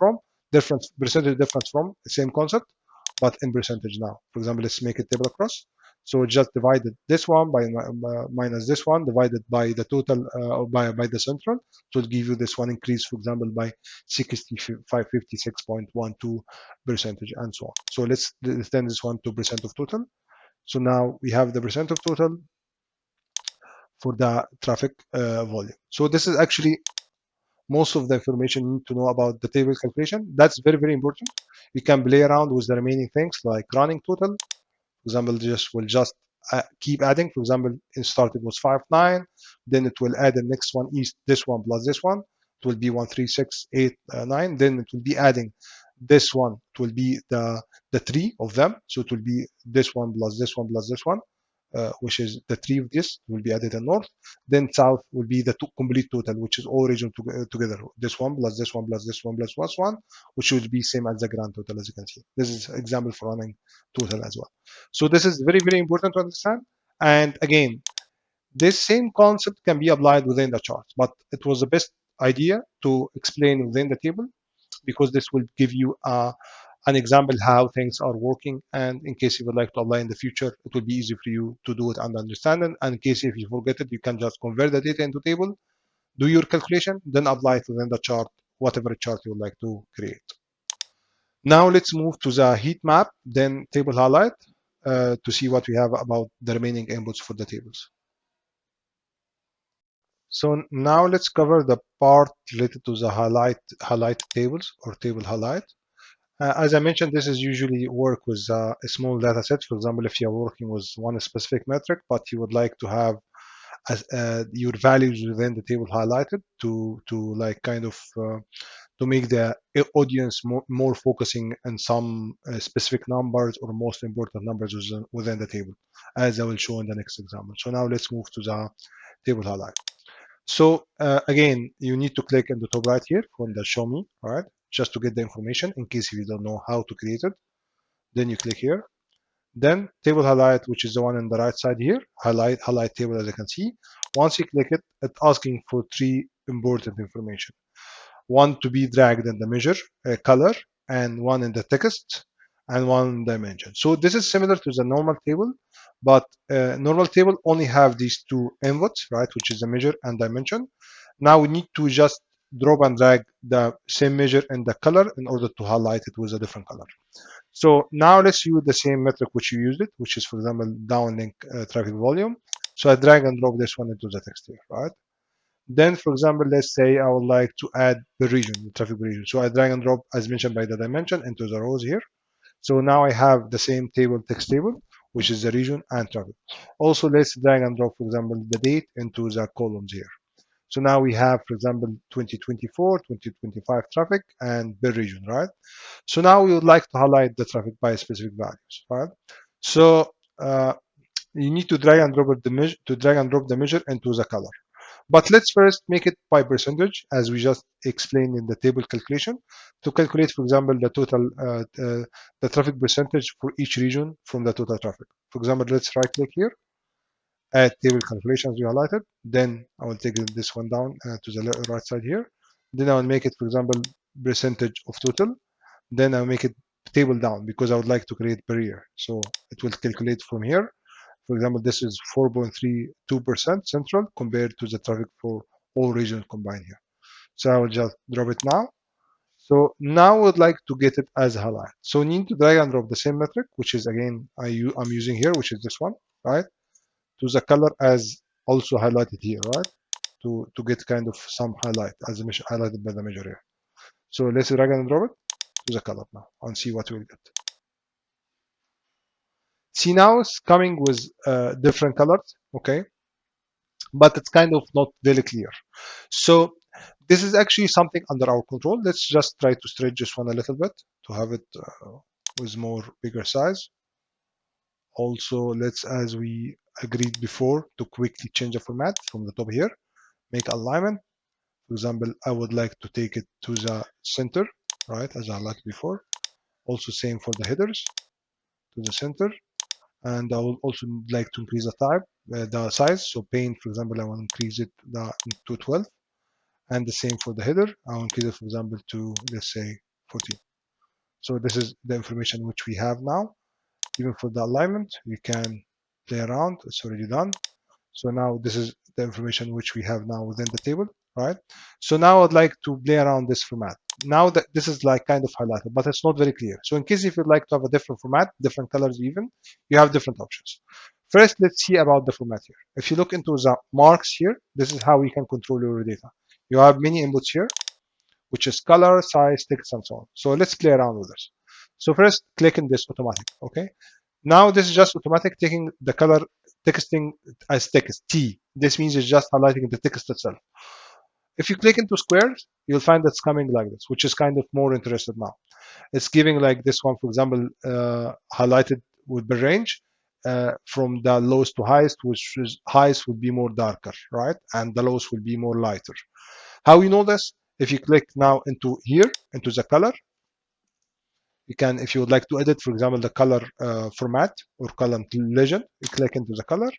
percentage difference from the same concept, but in percentage now. For example, let's make it table across. So it just divided this one by minus this one divided by the total by the central. So it'll give you this one increase, for example, by 6556.12 percentage and so on. So let's extend this one to percent of total. So now we have the percent of total for the traffic volume. So this is actually most of the information you need to know about the table calculation. That's very, very important. You can play around with the remaining things like running total. For example, will just keep adding. For example, in starting was 5.9, then it will add the next one is this one plus this one. It will be 136.8.9. Then it will be adding this one. It will be the three of them. So it will be this one plus this one plus this one. Which is the three of this will be added in north. Then south will be the complete total, which is all region together. This one plus this one plus this one plus this one, which would be same as the grand total, as you can see. This is example for running total as well. So this is very, very important to understand. And again, this same concept can be applied within the chart, but it was the best idea to explain within the table because this will give you an example how things are working, and in case you would like to apply in the future, it will be easy for you to do it and understand it. And in case if you forget it, you can just convert the data into table, do your calculation, then apply it within the chart, whatever chart you would like to create. Now let's move to the heat map, then table highlight to see what we have about the remaining inputs for the tables. So now let's cover the part related to the highlight tables or table highlight. As I mentioned, this is usually work with a small data set. For example, if you're working with one specific metric, but you would like to have your values within the table highlighted to like kind of to make the audience more focusing on some specific numbers or most important numbers within the table, as I will show in the next example. So now let's move to the table highlight. So again, you need to click in the top right here on the show me, all right, just to get the information in case if you don't know how to create it. Then you click here. Then table highlight, which is the one on the right side here, highlight table, as you can see. Once you click it, it's asking for three important information. One to be dragged in the measure color, and one in the text, and one dimension. So this is similar to the normal table, but normal table only have these two inputs, right, which is the measure and dimension. Now we need to just drop and drag the same measure and the color in order to highlight it with a different color. So now let's use the same metric which you used it, which is, for example, downlink traffic volume. So I drag and drop this one into the text here, right? Then, for example, let's say I would like to add the region, the traffic region. So I drag and drop, as mentioned by the dimension, into the rows here. So now I have the same table, text table, which is the region and traffic. Also, let's drag and drop, for example, the date into the columns here. So now we have, for example, 2024, 2025 traffic and per region, right? So now we would like to highlight the traffic by specific values, right? So you need to drag and drop the measure into the color. But let's first make it by percentage, as we just explained in the table calculation, to calculate, for example, the total, the traffic percentage for each region from the total traffic. For example, let's right click here, add table calculations we highlighted. Then I will take this one down to the right side here. Then I will make it, for example, percentage of total. Then I'll make it table down because I would like to create per year. So it will calculate from here. For example, this is 4.32% central compared to the traffic for all regions combined here. So I will just drop it now. So now I would like to get it as a highlight. So we need to drag and drop the same metric, which is again I'm using here, which is this one, right? To the color as also highlighted here, right? To get kind of some highlight as highlighted by the measure here. So let's drag and drop it to the color now and see what we'll get. See, now it's coming with different colors, okay? But it's kind of not very clear. So this is actually something under our control. Let's just try to stretch this one a little bit to have it with more bigger size. Also, let's, as we agreed before, to quickly change the format from the top here, make alignment. For example, I would like to take it to the center, right, as I liked before. Also same for the headers, to the center. And I will also like to increase the size. So paint, for example, I want to increase it to 12. And the same for the header. I'll increase it, for example, to, let's say, 14. So this is the information which we have now. Even for the alignment, we can play around. It's already done. So now this is the information which we have now within the table, right? So now I'd like to play around this format. Now that this is like kind of highlighted, but it's not very clear. So in case if you'd like to have a different format, different colors even, you have different options. First, let's see about the format here. If you look into the marks here, this is how we can control your data. You have many inputs here, which is color, size, text, and so on. So let's play around with this. So first, click in this automatic, okay? Now this is just automatic taking the color texting as text T. This means it's just highlighting the text itself. If you click into squares, you'll find that's coming like this, which is kind of more interested now. It's giving like this one, for example, highlighted with the range from the lowest to highest, which is highest would be more darker, right? And the lowest will be more lighter. How you know this? If you click now into here, into the color, you can, if you would like to edit, for example, the color format or color legend, you click into the color.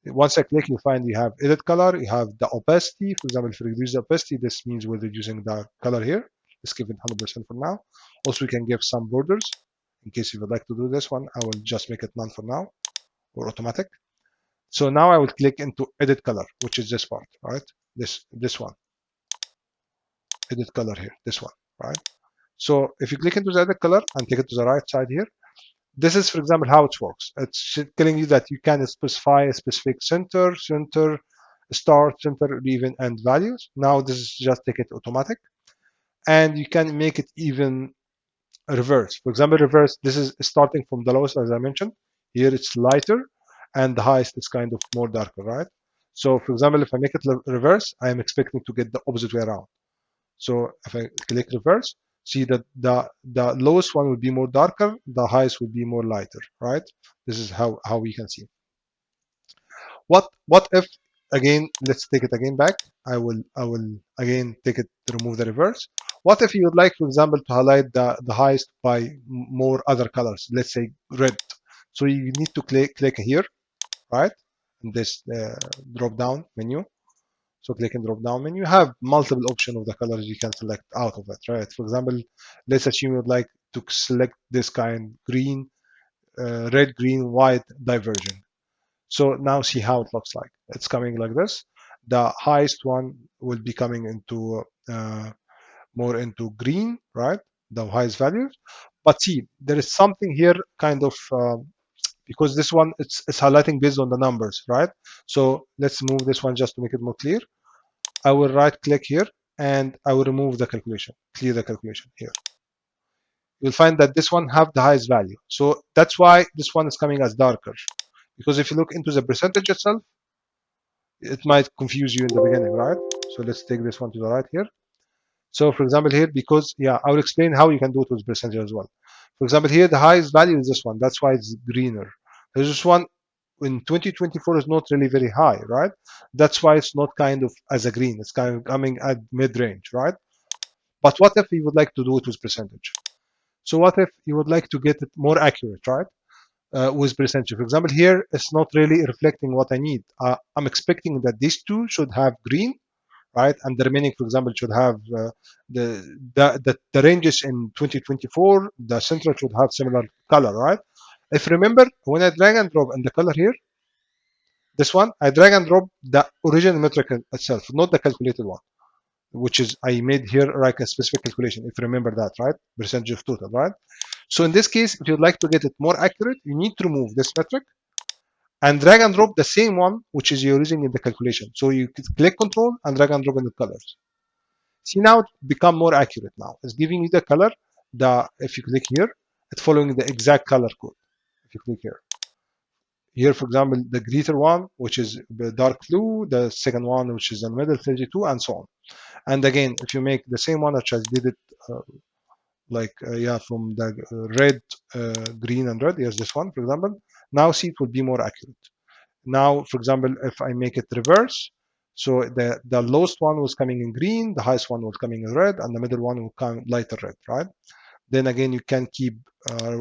Once I click, you find you have edit color, you have the opacity. For example, if you reduce the opacity, this means we're reducing the color here. Let's give it 100% for now. Also, we can give some borders. In case you would like to do this one, I will just make it none for now or automatic. So now I will click into edit color, which is this part, right? This one. Edit color here, this one, right? So if you click into the edit color and take it to the right side here, this is, for example, how it works. It's telling you that you can specify a specific center, start, center, even, and values. Now this is just take it automatic. And you can make it even reverse. For example, reverse, this is starting from the lowest, as I mentioned. Here it's lighter, and the highest is kind of more darker, right? So, for example, if I make it reverse, I am expecting to get the opposite way around. So if I click reverse, see that the lowest one will be more darker, the highest will be more lighter, right? This is how we can see. What if, again, let's take it again back. I will again take it to remove the reverse. What if you would like, for example, to highlight the highest by more other colors, let's say red. So you need to click here, right? In this drop down menu. So click and drop down menu. You have multiple options of the colors you can select out of it, right? For example, let's assume you would like to select this kind green, red, green, white divergent. So now see how it looks like. It's coming like this. The highest one will be coming into more into green, right? The highest values. But see, there is something here kind of because this one it's highlighting based on the numbers, right? So let's move this one just to make it more clear. I will right click here and I will remove the calculation, clear the calculation here. You'll find that this one have the highest value. So that's why this one is coming as darker. Because if you look into the percentage itself, it might confuse you in the beginning, right? So let's take this one to the right here. So for example here, because yeah, I will explain how you can do it with percentage as well. For example here, the highest value is this one. That's why it's greener. There's this one in 2024 is not really very high, right? That's why it's not kind of as a green. It's kind of coming at mid-range, right? But what if you would like to do it with percentage? So what if you would like to get it more accurate, right? With percentage. For example, here it's not really reflecting what I need. I'm expecting that these two should have green, right? And the remaining, for example, should have the ranges in 2024. The central should have similar color, right? If you remember, when I drag and drop in the color here, this one, I drag and drop the original metric itself, not the calculated one, which is I made here like a specific calculation. If you remember that, right? Percentage of total, right? So in this case, if you'd like to get it more accurate, you need to remove this metric and drag and drop the same one which is you're using in the calculation. So you click control and drag and drop in the colors. See now it become more accurate now. It's giving you the color. If you click here, it's following the exact color code. If you click here. Here, for example, the greater one, which is the dark blue, the second one, which is in the middle, 32, and so on. And again, if you make the same one, which I did it yeah, from the red, green, and red, here's this one, for example. Now see, it will be more accurate. Now, for example, if I make it reverse, so the lowest one was coming in green, the highest one was coming in red, and the middle one will come lighter red, right? Then again, you can keep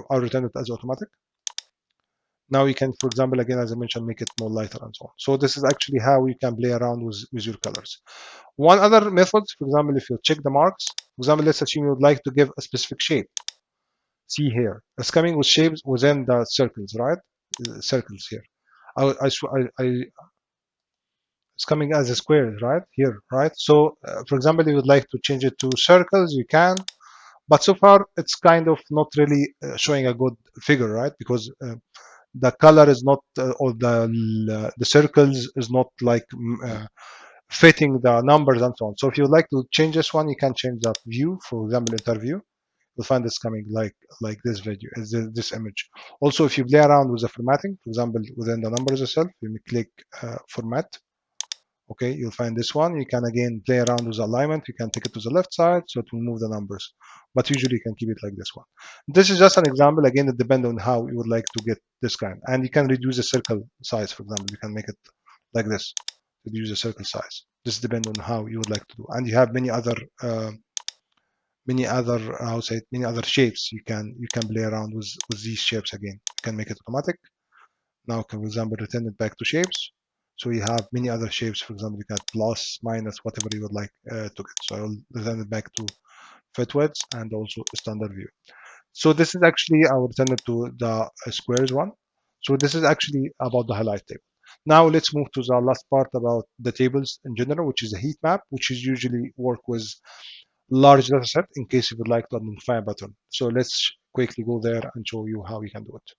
or return it as automatic. Now you can, for example, again, as I mentioned, make it more lighter and so on. So this is actually how you can play around with your colors. One other method, for example, if you check the marks, for example, let's assume you would like to give a specific shape. See here, it's coming with shapes within the circles, right? Circles here. It's coming as a square, right? Here, right? So, for example, you would like to change it to circles, you can. But so far, it's kind of not really showing a good figure, right? Because the color is not, or the circles is not like fitting the numbers and so on. So if you would like to change this one, you can change that view, for example, interview. You'll find this coming like this video, this image. Also, if you play around with the formatting, for example, within the numbers itself, you click format. Okay, you'll find this one. You can again play around with alignment. You can take it to the left side, so it will move the numbers. But usually you can keep it like this one. This is just an example. Again, it depends on how you would like to get this kind. And you can reduce the circle size, for example. You can make it like this, reduce the circle size. This depends on how you would like to do. And you have many other many other shapes. You can play around with these shapes again. You can make it automatic. Now, for example, return it back to shapes. So you have many other shapes. For example, you got plus, minus, whatever you would like to get. So I'll return it back to fit width and also standard view. So this is actually, I'll return it to the squares one. So this is actually about the highlight table. Now let's move to the last part about the tables in general, which is a heat map, which is usually work with large data set in case you would like to identify a pattern. So let's quickly go there and show you how you can do it.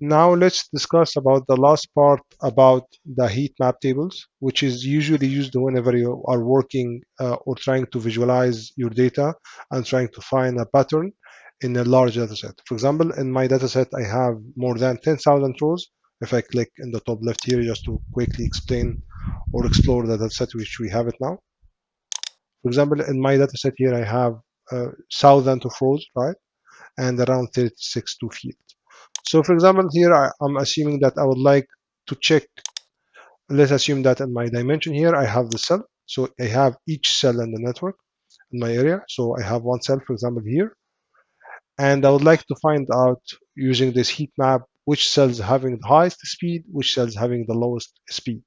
Now let's discuss about the last part about the heat map tables, which is usually used whenever you are working or trying to visualize your data and trying to find a pattern in a large data set. For example, in my data set, I have more than 10,000 rows. If I click in the top left here, just to quickly explain or explore the data set which we have it now. For example, in my data set here, I have thousands of rows, right? And around 36 to field. So for example, here I'm assuming that I would like to check, let's assume that in my dimension here, I have the cell. So I have each cell in the network in my area. So I have one cell, for example, here. And I would like to find out using this heat map, which cells having the highest speed, which cells having the lowest speed.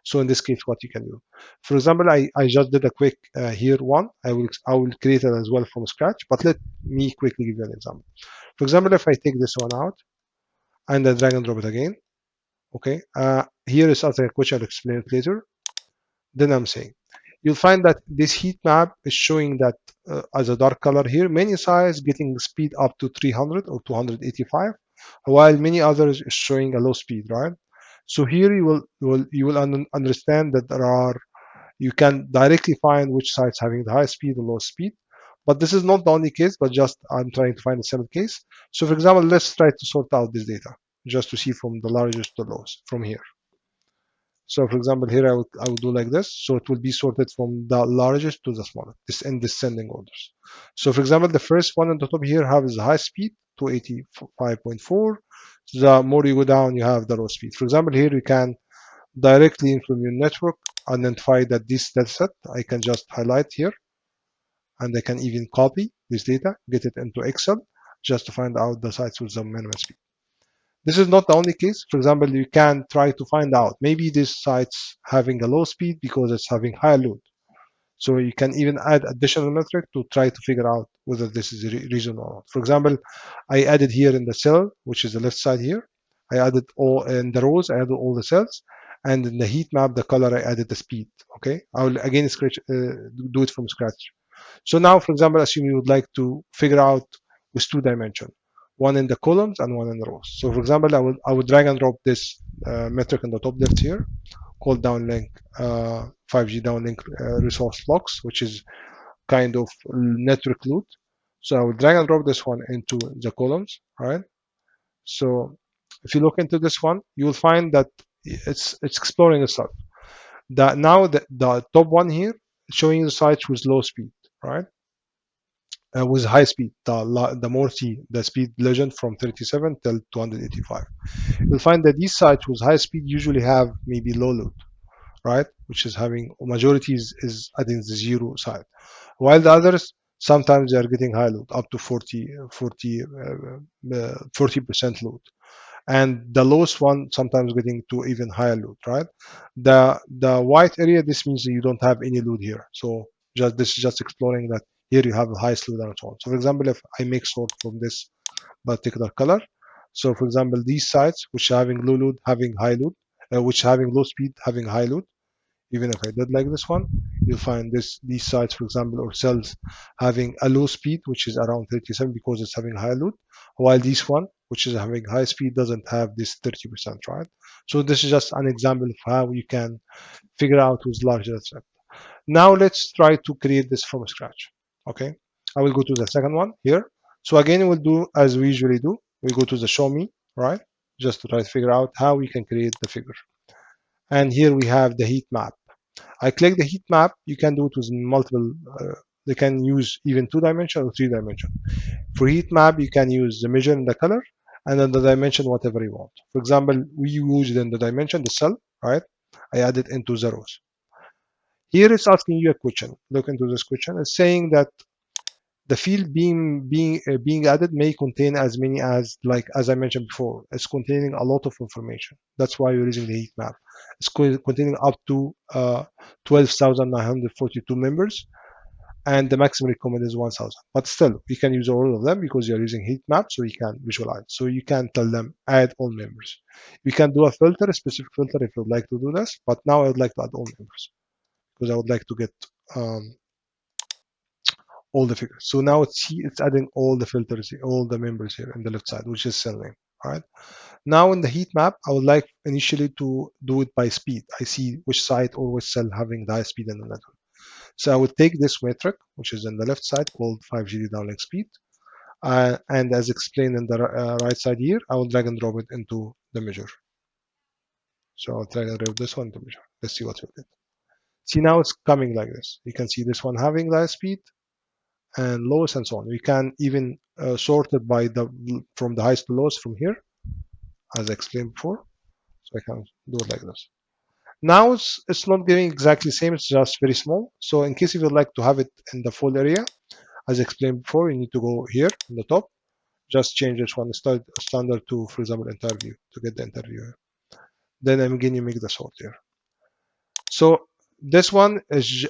So in this case, what you can do. For example, I just did a quick here one. I will create it as well from scratch, but let me quickly give you an example. For example, if I take this one out and I drag and drop it again, okay, here is other question I'll explain it later. Then I'm saying, you'll find that this heat map is showing that as a dark color here, many sites getting speed up to 300 or 285, while many others is showing a low speed, right? So here you will understand that you can directly find which sites having the high speed or low speed. But this is not the only case, but just I'm trying to find a simple case. So for example, let's try to sort out this data just to see from the largest to the lowest from here. So for example, here I would do like this. So it will be sorted from the largest to the smallest, this in descending orders. So for example, the first one on the top here has the high speed, 285.4. The more you go down, you have the low speed. For example, here you can directly from your network identify that this data set, I can just highlight here, and I can even copy this data, get it into Excel, just to find out the sites with the minimum speed. This is not the only case. For example, you can try to find out maybe this site's having a low speed because it's having high load. So you can even add additional metric to try to figure out whether this is a region or not. For example, I added here in the cell, which is the left side here, I added all in the rows, I added all the cells, and in the heat map, the color, I added the speed. Okay, I will again do it from scratch. So now, for example, assume you would like to figure out with two dimension, one in the columns and one in the rows. So for example, I would drag and drop this metric in the top left here, called downlink 5G downlink resource blocks, which is kind of network load. So I will drag and drop this one into the columns, right? So if you look into this one, you will find that it's exploring itself. That now the top one here showing the sites with low speed, right? With high speed, the more the speed legend from 37 till 285. You'll find that these sites with high speed usually have maybe low load, right? Which is having majority is adding the zero side, while the others sometimes they are getting high load up to 40% load, and the lowest one sometimes getting to even higher load, right? The white area, this means that you don't have any load here. So just this is just exploring that here you have the highest load and so on. So for example, if I make sort from this particular color, so for example, these sites which are having low load having high load, which having low speed having high load, even if I did like this one, you'll find these sites, for example, or cells having a low speed, which is around 37 because it's having high load, while this one, which is having high speed, doesn't have this 30%, right? So this is just an example of how you can figure out with large data set. Now let's try to create this from scratch. Okay, I will go to the second one here. So again, we'll do as we usually do. We go to the show me, right? Just to try to figure out how we can create the figure. And here we have the heat map. I click the heat map. You can do it with multiple. They can use even 2-dimension or 3-dimension. For heat map, you can use the measure in the color, and then the dimension whatever you want. For example, we use in the dimension the cell, right? I add it into zeros. Here it's asking you a question. Look into this question. It's saying that the field being added may contain as many as, like as I mentioned before, it's containing a lot of information. That's why we're using the heat map. It's containing up to 12,942 members, and the maximum recommended is 1,000. But still, we can use all of them because you're using heat map, so you can visualize. So you can tell them add all members. You can do a filter, a specific filter if you'd like to do this. But now I would like to add all members because I would like to get all the figures. So now it's adding all the filters, all the members here on the left side, which is cell name. All right. Now in the heat map, I would like initially to do it by speed. I see which site or which cell having the high speed in the network. So I would take this metric, which is on the left side called 5G downlink speed. And as explained in the right side here, I will drag and drop it into the measure. So I'll drag and drop this one to measure. Let's see what we get. See, now it's coming like this. You can see this one having the high speed and lowest and so on. We can even sort it by from the highest to lowest from here, as I explained before. So I can do it like this. Now it's not giving exactly the same, it's just very small. So in case if you'd like to have it in the full area, as I explained before, you need to go here in the top, just change this one standard to, for example, interview to get the interview here. Then again, you make the sort here. So this one is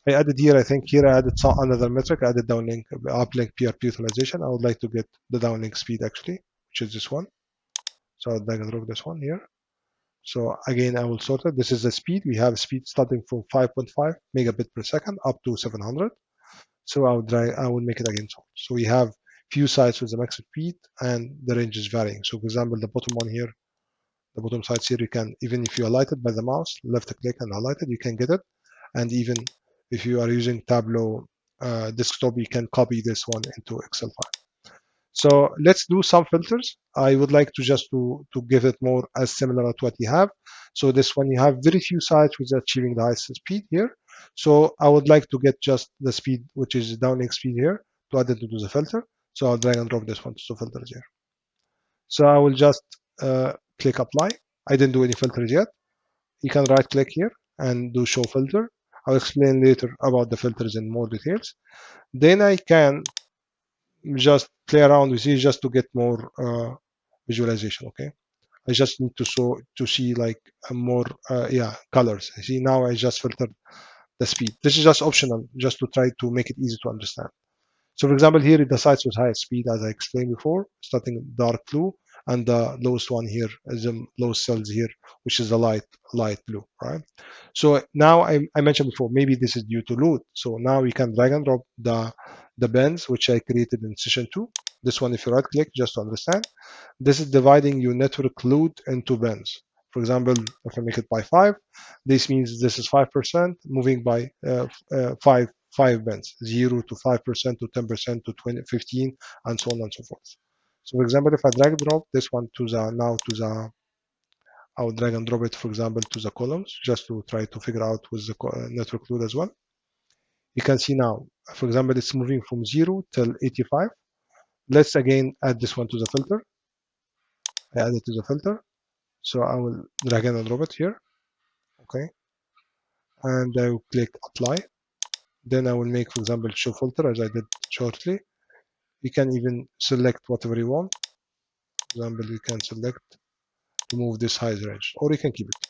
I added here, I think here I added another metric. I added downlink, uplink PRP utilization. I would like to get the downlink speed actually, which is this one. So I'll drag and drop this one here. So again, I will sort it. This is the speed. We have speed starting from 5.5 megabit per second up to 700. So I will make it again. So we have few sites with the max speed and the range is varying. So for example, the bottom one here, the bottom sites here, you can, even if you highlight it by the mouse, left click and highlight it, you can get it. And even if you are using Tableau desktop, you can copy this one into Excel file. So let's do some filters. I would like to just to give it more as similar to what you have. So this one, you have very few sites which are achieving the highest speed here. So I would like to get just the speed, which is downlink speed here, to add it to the filter. So I'll drag and drop this one to filters here. So I will just click apply. I didn't do any filters yet. You can right click here and do show filter. I'll explain later about the filters in more details. Then I can just play around with it just to get more visualization. Okay, I just need to see like more yeah, colors. See, now I just filtered the speed. This is just optional, just to try to make it easy to understand. So for example, here the sites with highest speed, as I explained before, starting dark blue, and the lowest one here is the lowest cells here, which is the light blue, right? So now I mentioned before, maybe this is due to load. So now we can drag and drop the bands which I created in session 2. This one, if you right click, just to understand, this is dividing your network load into bands. For example, if I make it by 5, this means this is 5% moving by 5 bands, 0 to 5% to 10% to 20, 15, and so on and so forth. So for example, if I drag and drop this one to I will drag and drop it, for example, to the columns, just to try to figure out with the network load as well. You can see now, for example, it's moving from 0 till 85. Let's again add this one to the filter. I add it to the filter. So I will drag and drop it here. Okay. And I will click apply. Then I will make, for example, show filter as I did shortly. You can even select whatever you want. For example, you can select remove this highest range, or you can keep it.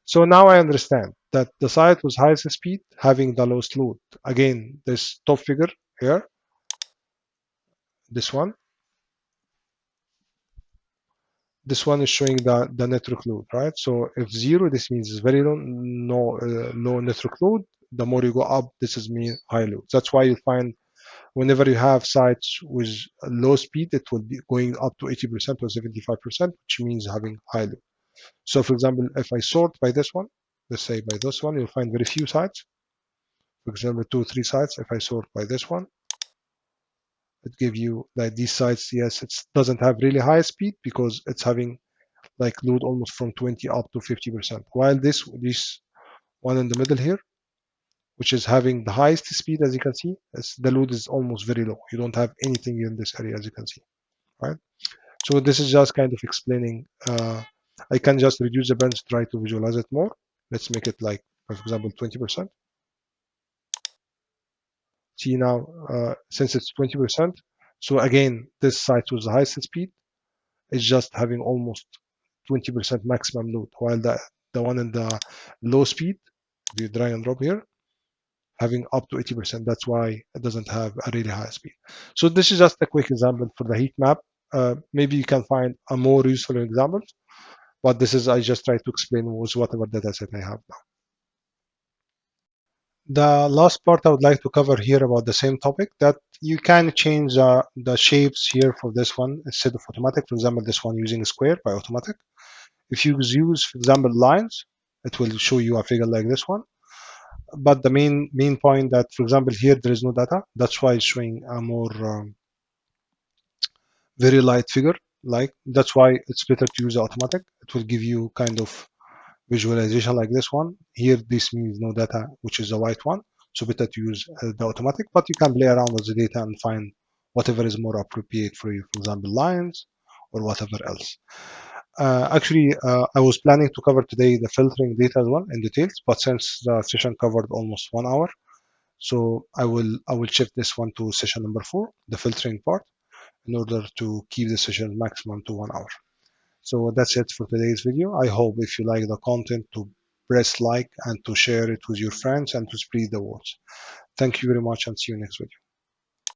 So now I understand that the site was highest speed having the lowest load. Again, this top figure here, this one is showing the network load, right? So if 0, this means it's very low, low network load. The more you go up, this is mean high load. That's why you find whenever you have sites with low speed, it will be going up to 80% or 75%, which means having high load. So for example, if I sort by this one, let's say by this one, you'll find very few sites. For example, 2 or 3 sites. If I sort by this one, it gives you like these sites. Yes, it doesn't have really high speed because it's having like load almost from 20 up to 50%. While this one in the middle here, which is having the highest speed, as you can see, the load is almost very low. You don't have anything in this area, as you can see, right? So this is just kind of explaining. I can just reduce the bands to try to visualize it more. Let's make it like, for example, 20%. See now, since it's 20%, so again, this site with the highest speed is just having almost 20% maximum load, while the one in the low speed, if you drag and drop here, having up to 80%. That's why it doesn't have a really high speed. So this is just a quick example for the heat map. Maybe you can find a more useful example, but this is I just try to explain with whatever data set I have now. The last part I would like to cover here about the same topic, that you can change the shapes here for this one instead of automatic. For example, this one using square by automatic. If you use, for example, lines, it will show you a figure like this one. But the main point that, for example, here there is no data. That's why it's showing a more very light figure. Like that's why it's better to use automatic. It will give you kind of visualization like this one. Here, this means no data, which is the white one. So better to use the automatic, but you can play around with the data and find whatever is more appropriate for you. For example, lines or whatever else. Actually, I was planning to cover today the filtering data as well in details, but since the session covered almost 1 hour, so I will shift this one to session number 4, the filtering part, in order to keep the session maximum to 1 hour. So that's it for today's video. I hope if you like the content to press like and to share it with your friends and to spread the words. Thank you very much and see you next video.